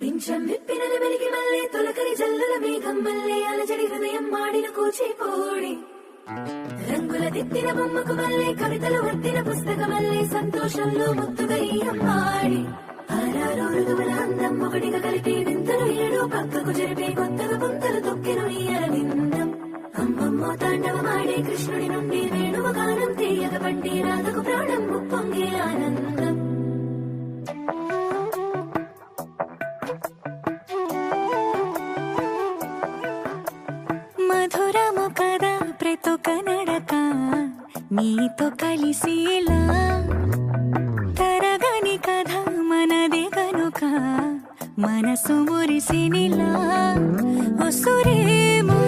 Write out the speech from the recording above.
పింఛం విప్పినది వెలిగి మల్లే తొలకరి జల్లుల మేఘం మల్లే అలజడి హృదయం మాడిన కూచిపోడి రంగుల దిద్దిన బొమ్మకు మల్లే కవితలు వర్తిన పుస్తకమల్లే సంతోషంలో ముద్దుగా ఈ అమ్మాడి ఆరారు ఋతువుల అందం ఒకటిగా కలిపి వింతలు ఏడు పక్కకు జరిపే కొత్తగా పుంతలు తొక్కెను ఈ అరవిందం అమ్మమ్మో తాండవమాడే కృష్ణుడి నుండి వేణువ గానం తీయక పండి రాధకు ప్రాణం ఉప్పొంగే ఆనందం మధురము కదా ప్రతొక నడక నీతో కలిసేలా తరగని కథ మనదే కనుక మనసు మురిసినిలా ఉసురేమో